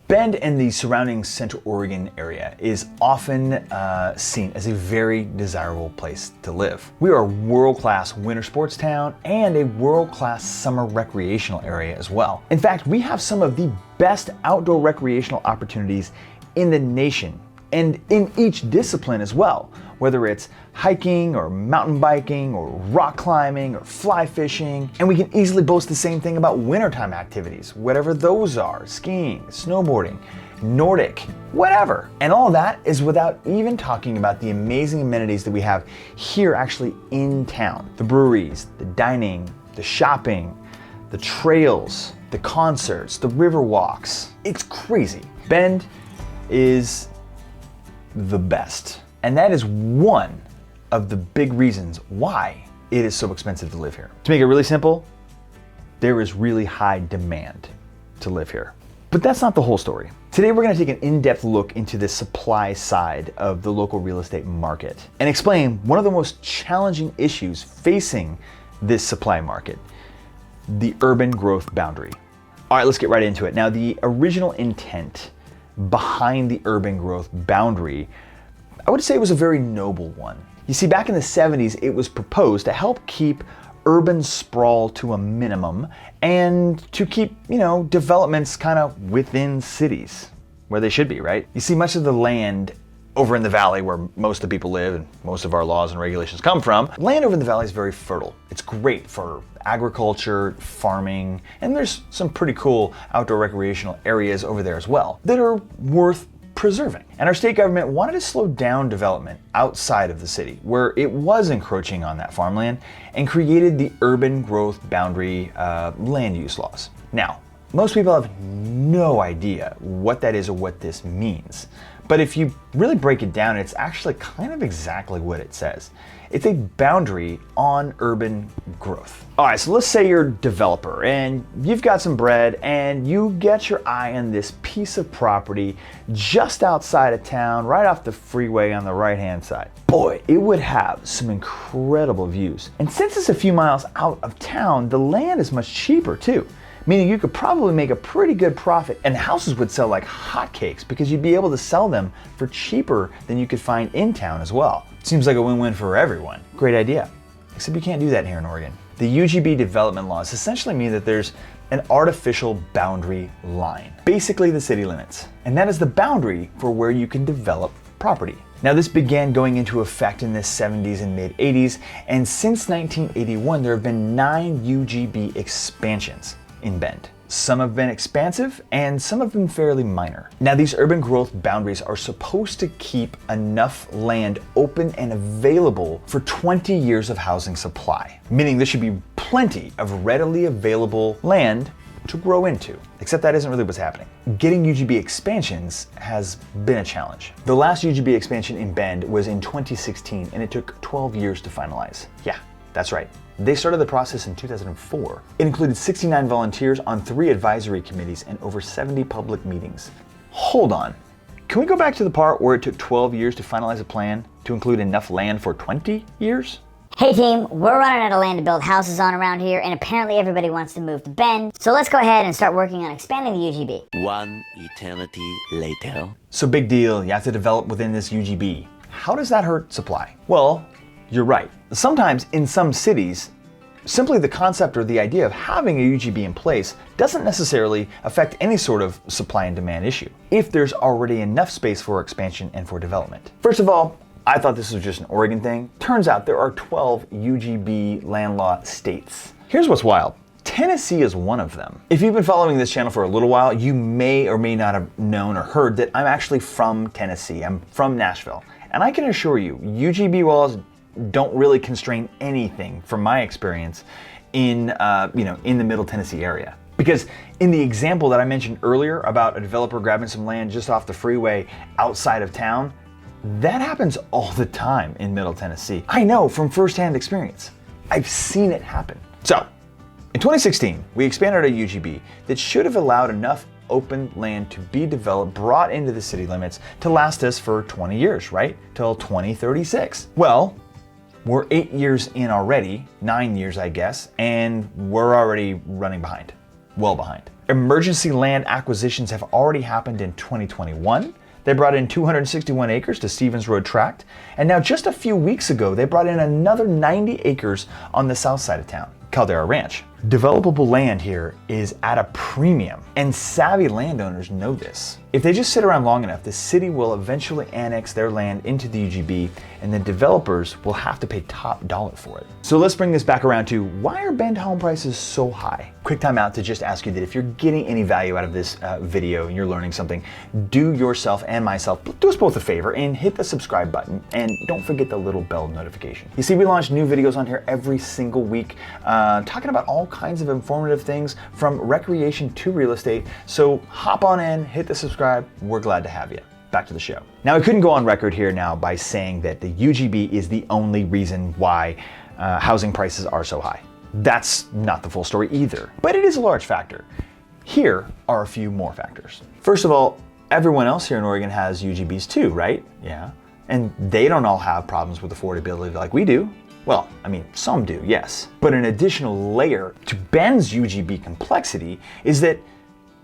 Bend and the surrounding Central Oregon area is often seen as a very desirable place to live. We are a world-class winter sports town and a world-class summer recreational area as well. In fact, we have some of the best outdoor recreational opportunities in the nation, and in each discipline as well, whether it's hiking or mountain biking or rock climbing or fly fishing. And we can easily boast the same thing about wintertime activities, whatever those are: skiing, snowboarding, Nordic, whatever. And all that is without even talking about the amazing amenities that we have here actually in town. The breweries, the dining, the shopping, the trails, the concerts, the river walks. It's crazy. Bend is the best. And that is one of the big reasons why it is so expensive to live here. To make it really simple, there is really high demand to live here. But that's not the whole story. Today we're going to take an in-depth look into the supply side of the local real estate market and explain one of the most challenging issues facing this supply market: the urban growth boundary. All right, let's get right into it. Now, the original intent behind the urban growth boundary, I would say, was a very noble one. You see, back in the 70s, it was proposed to help keep urban sprawl to a minimum and to keep, developments kind of within cities where they should be, right? You see, much of the land over in the valley where most of the people live and most of our laws and regulations come from, land over in the valley is very fertile. It's great for agriculture, farming, and there's some pretty cool outdoor recreational areas over there as well that are worth preserving. And our state government wanted to slow down development outside of the city where it was encroaching on that farmland and created the urban growth boundary land use laws. Now, most people have no idea what that is or what this means. But if you really break it down, it's actually kind of exactly what it says. It's a boundary on urban growth. All right, so let's say you're a developer and you've got some bread and you get your eye on this piece of property just outside of town, right off the freeway on the right-hand side. Boy, it would have some incredible views. And since it's a few miles out of town, the land is much cheaper too, meaning you could probably make a pretty good profit, and houses would sell like hotcakes because you'd be able to sell them for cheaper than you could find in town as well. Seems like a win-win for everyone. Great idea. Except you can't do that here in Oregon. The UGB development laws essentially mean that there's an artificial boundary line, basically the city limits, and that is the boundary for where you can develop property. Now, this began going into effect in the 70s and mid 80s, and since 1981 there have been 9 UGB expansions in Bend. Some have been expansive and some have been fairly minor. Now, these urban growth boundaries are supposed to keep enough land open and available for 20 years of housing supply, meaning there should be plenty of readily available land to grow into. Except that isn't really what's happening. Getting UGB expansions has been a challenge. The last UGB expansion in Bend was in 2016 and it took 12 years to finalize. Yeah, that's right. They started the process in 2004. It included 69 volunteers on 3 advisory committees and over 70 public meetings. Hold on. Can we go back to the part where it took 12 years to finalize a plan to include enough land for 20 years? Hey team, we're running out of land to build houses on around here, and apparently everybody wants to move to Bend. So let's go ahead and start working on expanding the UGB. One eternity later. So big deal, you have to develop within this UGB. How does that hurt supply? Well, you're right. Sometimes in some cities, simply the concept or the idea of having a UGB in place doesn't necessarily affect any sort of supply and demand issue if there's already enough space for expansion and for development. First of all, I thought this was just an Oregon thing. Turns out there are 12 UGB land law states. Here's what's wild. Tennessee is one of them. If you've been following this channel for a little while, you may or may not have known or heard that I'm actually from Tennessee. I'm from Nashville. And I can assure you, UGB laws don't really constrain anything from my experience in the Middle Tennessee area. Because in the example that I mentioned earlier about a developer grabbing some land just off the freeway outside of town, that happens all the time in Middle Tennessee. I know from firsthand experience. I've seen it happen. So, in 2016, we expanded our UGB that should have allowed enough open land to be developed, brought into the city limits to last us for 20 years, right? Till 2036. Well, we're 8 years in already, 9 years I guess, and we're already running behind. well behind. Emergency land acquisitions have already happened in 2021. They brought in 261 acres to Stevens Road Tract, and now just a few weeks ago, they brought in another 90 acres on the south side of town, Caldera Ranch. Developable land here is at a premium, and savvy landowners know this. If they just sit around long enough, the city will eventually annex their land into the UGB, and the developers will have to pay top dollar for it. So let's bring this back around to, why are Bend home prices so high? Quick time out to just ask you that if you're getting any value out of this video and you're learning something, do yourself and myself, do us both a favor and hit the subscribe button, and don't forget the little bell notification. You see, we launch new videos on here every single week, talking about all kinds of informative things from recreation to real estate. So hop on in, hit the subscribe. We're glad to have you. Back to the show. Now, I couldn't go on record here now by saying that the UGB is the only reason why housing prices are so high. That's not the full story either, but it is a large factor. Here are a few more factors. First of all, everyone else here in Oregon has UGBs too, right? Yeah. And they don't all have problems with affordability like we do. Well, I mean, some do, yes. But an additional layer to Bend's UGB complexity is that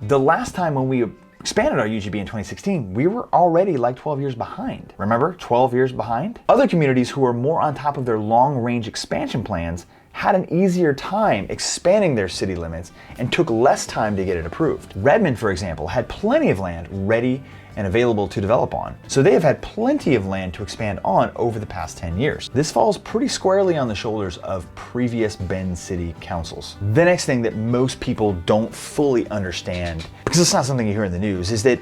the last time when we expanded our UGB in 2016, we were already like 12 years behind. Remember, 12 years behind? Other communities who are more on top of their long-range expansion plans had an easier time expanding their city limits and took less time to get it approved. Redmond, for example, had plenty of land ready and available to develop on. So they have had plenty of land to expand on over the past 10 years. This falls pretty squarely on the shoulders of previous Bend City councils. The next thing that most people don't fully understand, because it's not something you hear in the news, is that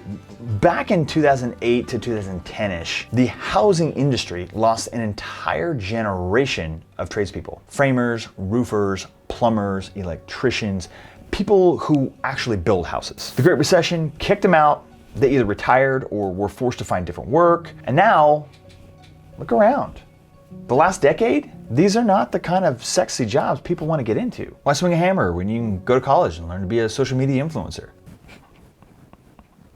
back in 2008 to 2010-ish, the housing industry lost an entire generation of tradespeople. Framers, roofers, plumbers, electricians, people who actually build houses. The Great Recession kicked them out. They either retired or were forced to find different work. And now, look around. The last decade, these are not the kind of sexy jobs people want to get into. Why swing a hammer when you can go to college and learn to be a social media influencer?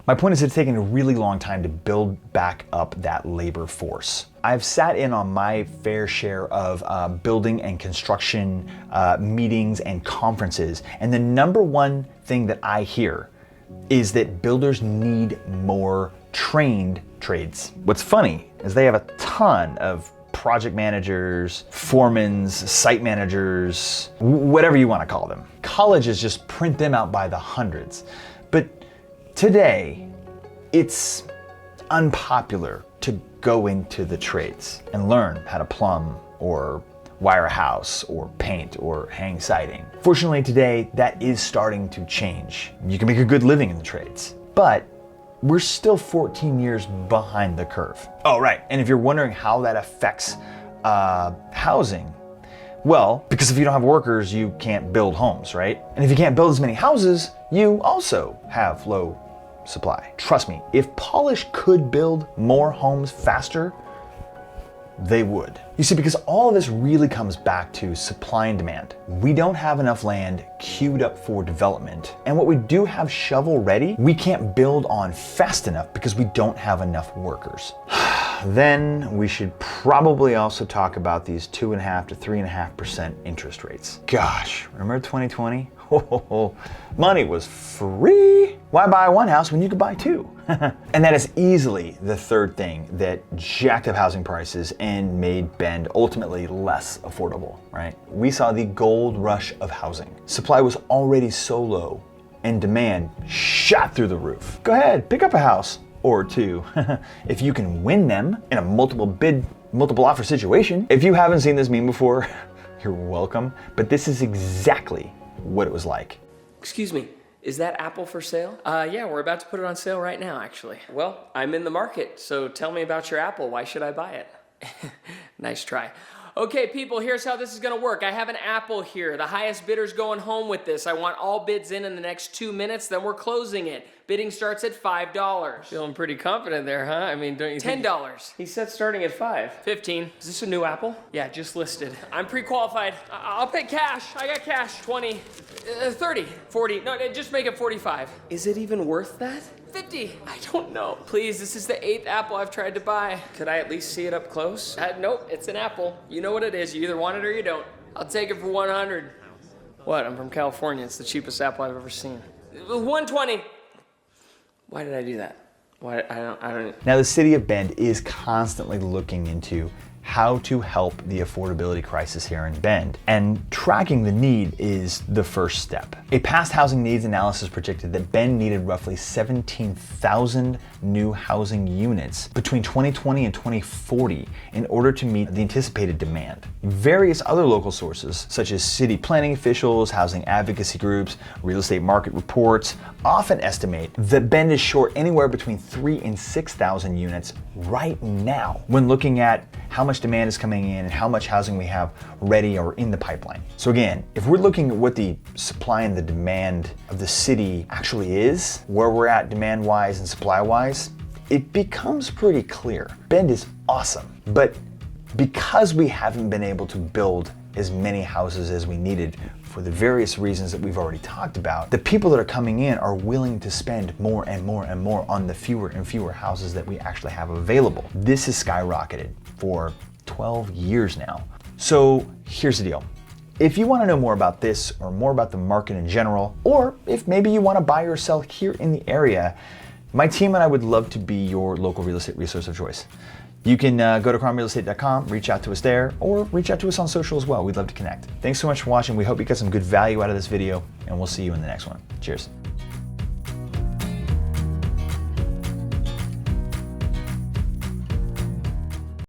My point is, it's taken a really long time to build back up that labor force. I've sat in on my fair share of building and construction meetings and conferences, and the number one thing that I hear is that builders need more trained trades. What's funny is they have a ton of project managers, foremans, site managers, whatever you want to call them. Colleges just print them out by the hundreds. But today, it's unpopular to go into the trades and learn how to plumb or wire a house or paint or hang siding. Fortunately today, that is starting to change. You can make a good living in the trades, but we're still 14 years behind the curve. Oh, right, and if you're wondering how that affects housing, well, because if you don't have workers, you can't build homes, right? And if you can't build as many houses, you also have low supply. Trust me, if Polish could build more homes faster, they would. You see, because all of this really comes back to supply and demand. We don't have enough land queued up for development. And what we do have shovel ready, we can't build on fast enough because we don't have enough workers. Then we should probably also talk about these 2.5% to 3.5% interest rates. Gosh, remember 2020? Money was free. Why buy one house when you could buy two? And that is easily the third thing that jacked up housing prices and made Bend ultimately less affordable, right? We saw the gold rush of housing. Supply was already so low and demand shot through the roof. Go ahead, pick up a house or two if you can win them in a multiple bid, multiple offer situation. If you haven't seen this meme before, you're welcome, but this is exactly what it was like. Excuse me, is that apple for sale? Yeah, we're about to put it on sale right now, actually. Well, I'm in the market, so tell me about your apple. Why should I buy it? Nice try. Okay, people, here's how this is gonna work. I have an apple here. The highest bidder's going home with this. I want all bids in the next 2 minutes, then we're closing it. Bidding starts at $5. Feeling pretty confident there, huh? I mean, don't you think... $10. He said starting at 5. 15. Is this a new apple? Yeah, just listed. I'm pre-qualified. I'll pay cash. I got cash. 20, 30, 40. No, just make it 45. Is it even worth that? 50. I don't know. Please, this is the 8th apple I've tried to buy. Could I at least see it up close? Nope, it's an apple. You know what it is. You either want it or you don't. I'll take it for 100. What? I'm from California. It's the cheapest apple I've ever seen. 120. Why did I do that? Why? I don't. Now, the city of Bend is constantly looking into how to help the affordability crisis here in Bend, and tracking the need is the first step. A past housing needs analysis predicted that Bend needed roughly 17,000 new housing units between 2020 and 2040 in order to meet the anticipated demand. Various other local sources, such as city planning officials, housing advocacy groups, real estate market reports, often estimate that Bend is short anywhere between 3,000 and 6,000 units right now when looking at how much demand is coming in and how much housing we have ready or in the pipeline. So again, if we're looking at what the supply and the demand of the city actually is, where we're at demand-wise and supply-wise, it becomes pretty clear. Bend is awesome, but because we haven't been able to build as many houses as we needed for the various reasons that we've already talked about, the people that are coming in are willing to spend more and more and more on the fewer and fewer houses that we actually have available. This has skyrocketed for 12 years now. So here's the deal. If you want to know more about this or more about the market in general, or if maybe you want to buy or sell here in the area, my team and I would love to be your local real estate resource of choice. You can go to KrommRealEstate.com, reach out to us there, or reach out to us on social as well. We'd love to connect. Thanks so much for watching. We hope you got some good value out of this video, and we'll see you in the next one. Cheers.